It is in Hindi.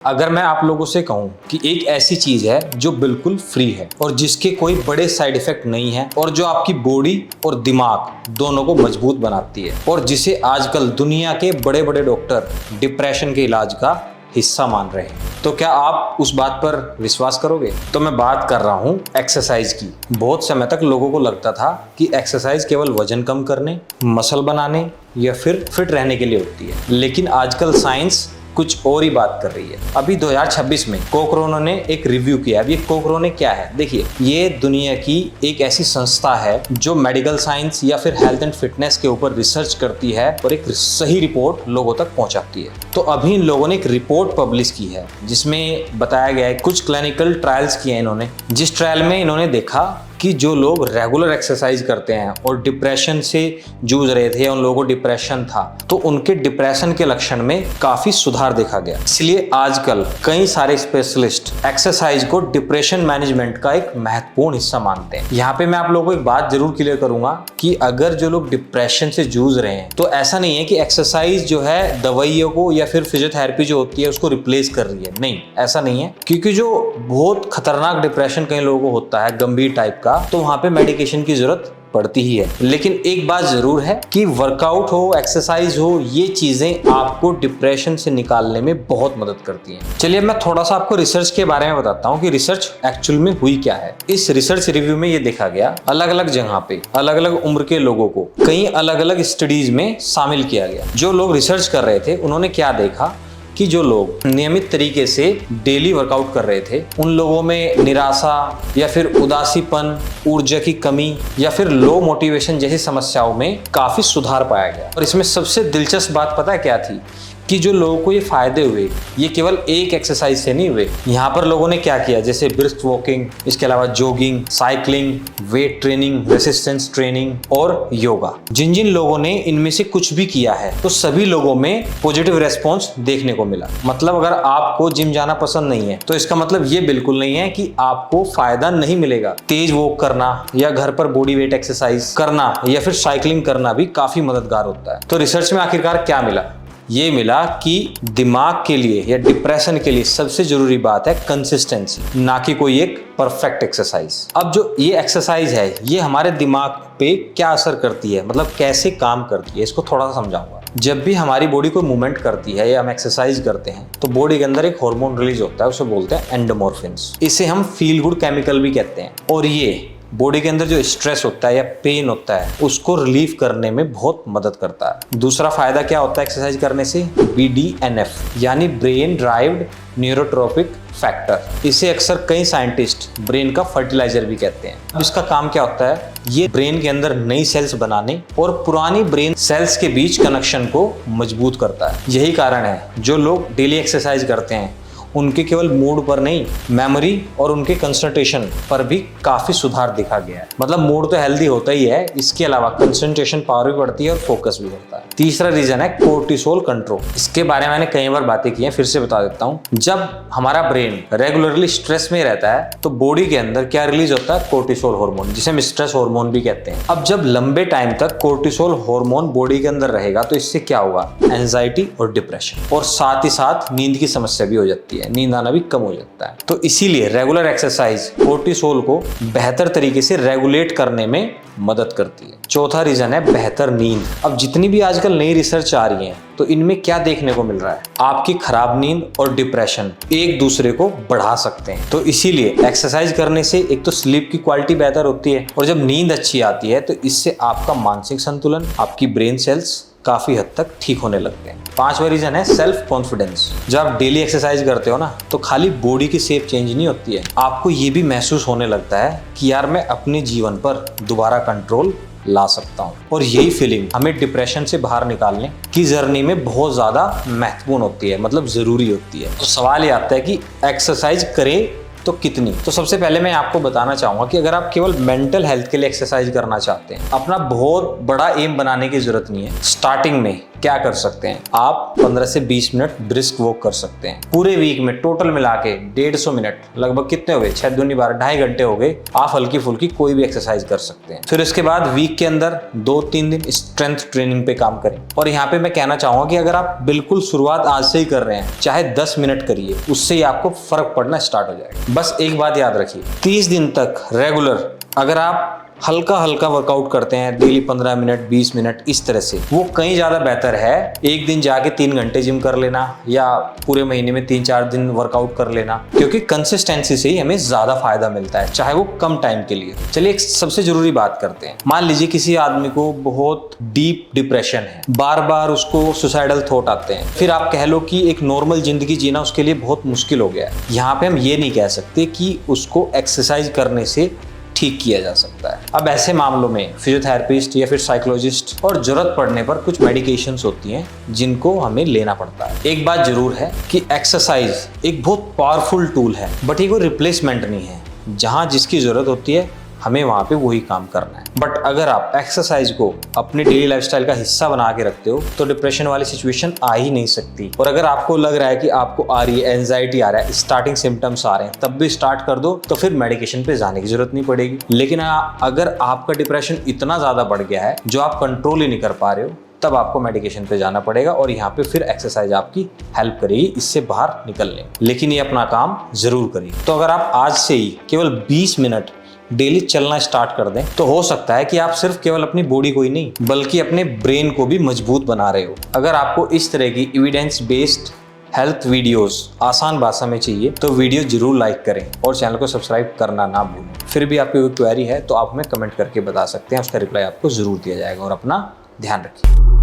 अगर मैं आप लोगों से कहूं कि एक ऐसी चीज है जो बिल्कुल फ्री है और जिसके कोई बड़े साइड इफेक्ट नहीं है और जो आपकी बॉडी और दिमाग दोनों को मजबूत बनाती है और जिसे आजकल दुनिया के बड़े बड़े डॉक्टर डिप्रेशन के इलाज का हिस्सा मान रहे हैं, तो क्या आप उस बात पर विश्वास करोगे? तो मैं बात कर रहा हूँ एक्सरसाइज की। बहुत समय तक लोगों को लगता था कि एक्सरसाइज केवल वजन कम करने, मसल बनाने या फिर फिट रहने के लिए होती है, लेकिन आजकल साइंस कुछ और ही बात कर रही है। अभी 2026 में कोकरोना ने एक रिव्यू किया। अब ये कोकरोना क्या है? देखिए, ये दुनिया की एक ऐसी संस्था है जो मेडिकल साइंस या फिर हेल्थ एंड फिटनेस के ऊपर रिसर्च करती है और एक सही रिपोर्ट लोगों तक पहुंचाती है। तो अभी इन लोगों ने एक रिपोर्ट पब्लिश की है जिसमें बताया गया है, कुछ क्लिनिकल ट्रायल्स किए हैं इन्होंने, जिस ट्रायल में इन्होंने देखा कि जो लोग रेगुलर एक्सरसाइज करते हैं और डिप्रेशन से जूझ रहे थे, उन लोगों को डिप्रेशन था, तो उनके डिप्रेशन के लक्षण में काफी सुधार देखा गया। इसलिए आजकल कई सारे स्पेशलिस्ट एक्सरसाइज को डिप्रेशन मैनेजमेंट का एक महत्वपूर्ण हिस्सा मानते हैं। यहाँ पे मैं आप लोगों को एक बात जरूर क्लियर करूंगा कि अगर जो लोग डिप्रेशन से जूझ रहे हैं, तो ऐसा नहीं है कि एक्सरसाइज जो है दवाइयों को या फिर फिजियोथेरेपी जो होती है उसको रिप्लेस कर रही है। नहीं, ऐसा नहीं है, क्योंकि जो बहुत खतरनाक डिप्रेशन कई लोगों को होता है, गंभीर टाइप का, तो वहां पे मेडिकेशन की जरूरत पड़ती ही है। लेकिन एक बात जरूर है कि वर्कआउट हो, एक्सरसाइज हो, ये चीजें आपको डिप्रेशन से निकालने में बहुत मदद करती हैं। चलिए मैं थोड़ा सा आपको रिसर्च के बारे में बताता हूँ कि रिसर्च एक्चुअल में हुई क्या है। इस रिसर्च रिव्यू में ये देखा गया, अलग अलग जगह पे अलग अलग उम्र के लोगों को कई अलग अलग स्टडीज में शामिल किया गया। जो लोग रिसर्च कर रहे थे उन्होंने क्या देखा कि जो लोग नियमित तरीके से डेली वर्कआउट कर रहे थे, उन लोगों में निराशा या फिर उदासीपन, ऊर्जा की कमी या फिर लो मोटिवेशन जैसी समस्याओं में काफी सुधार पाया गया। और इसमें सबसे दिलचस्प बात पता है क्या थी? कि जो लोगों को ये फायदे हुए, ये केवल एक एक्सरसाइज से नहीं हुए। यहाँ पर लोगों ने क्या किया, जैसे ब्रिस्क वॉकिंग, इसके अलावा jogging, cycling, weight training, resistance training और योगा। जिन जिन लोगों ने इनमें से कुछ भी किया है, तो सभी लोगों में पॉजिटिव रेस्पॉन्स देखने को मिला। मतलब अगर आपको जिम जाना पसंद नहीं है, तो इसका मतलब ये बिल्कुल नहीं है कि आपको फायदा नहीं मिलेगा। तेज वॉक करना या घर पर बॉडी वेट एक्सरसाइज करना या फिर साइकिलिंग करना भी काफी मददगार होता है। तो रिसर्च में आखिरकार क्या मिला? ये मिला कि दिमाग के लिए या डिप्रेशन के लिए सबसे जरूरी बात है कंसिस्टेंसी, ना कि कोई एक परफेक्ट एक्सरसाइज। अब जो ये एक्सरसाइज है, ये हमारे दिमाग पे क्या असर करती है, मतलब कैसे काम करती है, इसको थोड़ा सा समझाऊंगा। जब भी हमारी बॉडी कोई मूवमेंट करती है या हम एक्सरसाइज करते हैं, तो बॉडी के अंदर एक हार्मोन रिलीज होता है, उसे बोलते हैं एंडोमॉर्फिन्स। इसे हम फील गुड केमिकल भी कहते हैं। और ये बॉडी के अंदर जो स्ट्रेस होता है या पेन होता है, उसको रिलीव करने में बहुत मदद करता है। दूसरा फायदा क्या होता है एक्सरसाइज करने से? BDNF यानी ब्रेन ड्राइव्ड न्यूरोट्रोपिक फैक्टर। इसे अक्सर कई साइंटिस्ट ब्रेन का फर्टिलाइजर भी कहते हैं। अब इसका काम क्या होता है? ये ब्रेन के अंदर नई सेल्स बनाने और पुरानी ब्रेन सेल्स के बीच कनेक्शन को मजबूत करता है। यही कारण है जो लोग डेली एक्सरसाइज करते हैं, उनके केवल मूड पर नहीं, मेमोरी और उनके कंसंट्रेशन पर भी काफी सुधार देखा गया है। मतलब मूड तो हेल्दी होता ही है, इसके अलावा कंसंट्रेशन पावर भी बढ़ती है और फोकस भी बढ़ता है। तीसरा रीजन है कोर्टिसोल कंट्रोल। इसके बारे में मैंने कई बार बातें की हैं, फिर से बता देता हूँ। जब हमारा ब्रेन रेगुलरली स्ट्रेस में रहता है, तो बॉडी के अंदर क्या रिलीज होता है? कोर्टिसोल हार्मोन, जिसे हम स्ट्रेस हार्मोन भी कहते हैं। अब जब लंबे टाइम तक कोर्टिसोल हार्मोन बॉडी के अंदर रहेगा, तो इससे क्या होगा? एंजाइटी और डिप्रेशन, और साथ ही साथ नींद की समस्या भी हो जाती है, नींद आना भी कम हो जाता है। तो इसीलिए रेगुलर एक्सरसाइज कोर्टिसोल को बेहतर तरीके से रेगुलेट करने में मदद करती है। चौथा रीजन है बेहतर नींद। अब जितनी भी आजकल नई रिसर्च आ रही है, तो इनमें क्या देखने को मिल रहा है? आपकी खराब नींद और डिप्रेशन एक दूसरे को बढ़ा सकते हैं। तो इसीलिए एक्सरसाइज करने से एक तो स्लीप की क्वालिटी बेहतर होती है, और जब नींद अच्छी आती है, तो इससे आपका मानसिक संतुलन, आपकी ब्रेन सेल्स काफी हद तक ठीक होने लगते हैं। पांचवा रीजन है सेल्फ कॉन्फिडेंस। जब आप डेली एक्सरसाइज करते हो ना, तो खाली बॉडी की शेप चेंज नहीं होती है, आपको ये भी महसूस होने लगता है कि यार मैं अपने जीवन पर दोबारा कंट्रोल ला सकता हूँ। और यही फीलिंग हमें डिप्रेशन से बाहर निकालने की जर्नी में बहुत ज्यादा महत्वपूर्ण होती है, मतलब जरूरी होती है। तो सवाल ये आता है कि एक्सरसाइज करें तो कितनी? तो सबसे पहले मैं आपको बताना चाहूंगा कि अगर आप केवल मेंटल हेल्थ के लिए एक्सरसाइज करना चाहते हैं, अपना बहुत बड़ा एम बनाने की जरूरत नहीं है। स्टार्टिंग में क्या कर सकते हैं, आप 15 से 20 मिनट ब्रिस्क वॉक कर सकते हैं। पूरे वीक में टोटल मिला के 150 मिनट, लगभग कितने हो गए, 6 दूनी 12, 2.5 घंटे हो गए। आप हल्की फुल्की कोई भी एक्सरसाइज कर सकते हैं। फिर इसके बाद वीक के अंदर 2-3 दिन स्ट्रेंथ ट्रेनिंग पे काम करें। और यहाँ पे मैं कहना चाहूंगा कि अगर आप बिल्कुल शुरुआत आज से ही कर रहे हैं, चाहे 10 मिनट करिए, उससे ही आपको फर्क पड़ना स्टार्ट हो जाएगा। बस एक बात याद रखिए, 30 दिन तक रेगुलर अगर आप हल्का हल्का वर्कआउट करते हैं, डेली 15 मिनट 20 मिनट, इस तरह से, वो कहीं ज्यादा बेहतर है एक दिन जाके 3 घंटे जिम कर लेना या पूरे महीने में 3-4 दिन वर्कआउट कर लेना, क्योंकि कंसिस्टेंसी से ही हमें ज्यादा फायदा मिलता है, चाहे वो कम टाइम के लिए। चलिए एक सबसे जरूरी बात करते हैं। मान लीजिए किसी आदमी को बहुत डीप डिप्रेशन है, बार बार उसको सुसाइडल थॉट आते हैं, फिर आप कह लो कि एक नॉर्मल जिंदगी जीना उसके लिए बहुत मुश्किल हो गया है। यहाँ पे हम ये नहीं कह सकते कि उसको एक्सरसाइज करने से ठीक किया जा सकता है। अब ऐसे मामलों में फिजियोथेरेपिस्ट या फिर साइकोलॉजिस्ट और जरूरत पड़ने पर कुछ मेडिकेशंस होती हैं जिनको हमें लेना पड़ता है। एक बात जरूर है कि एक्सरसाइज एक बहुत पावरफुल टूल है, बट ये कोई रिप्लेसमेंट नहीं है। जहां जिसकी जरूरत होती है हमें वहां पे वही काम करना है। बट अगर आप एक्सरसाइज को अपने डेली लाइफस्टाइल का हिस्सा बना के रखते हो तो डिप्रेशन वाली सिचुएशन आ ही नहीं सकती। और अगर आपको लग रहा है कि आपको आ रही है, एंजाइटी आ रहा है, स्टार्टिंग सिम्टम्स आ रहे हैं, तब भी स्टार्ट कर दो, तो फिर मेडिकेशन पे जाने की जरूरत नहीं पड़ेगी। लेकिन अगर आपका डिप्रेशन इतना ज्यादा बढ़ गया है जो आप कंट्रोल ही नहीं कर पा रहे हो, तब आपको मेडिकेशन पे जाना पड़ेगा और यहाँ पे फिर एक्सरसाइज आपकी हेल्प करेगी इससे बाहर निकलने। लेकिन ये अपना काम जरूर करिए। तो अगर आप आज से ही केवल 20 मिनट डेली चलना स्टार्ट कर दें तो हो सकता है कि आप सिर्फ केवल अपनी बॉडी को ही नहीं बल्कि अपने ब्रेन को भी मजबूत बना रहे हो। अगर आपको इस तरह की एविडेंस बेस्ड हेल्थ वीडियोस आसान भाषा में चाहिए तो वीडियो जरूर लाइक करें और चैनल को सब्सक्राइब करना ना भूलें। फिर भी आपकी कोई क्वेरी है तो आप हमें कमेंट करके बता सकते हैं, उसका रिप्लाई आपको जरूर दिया जाएगा। और अपना ध्यान रखिए।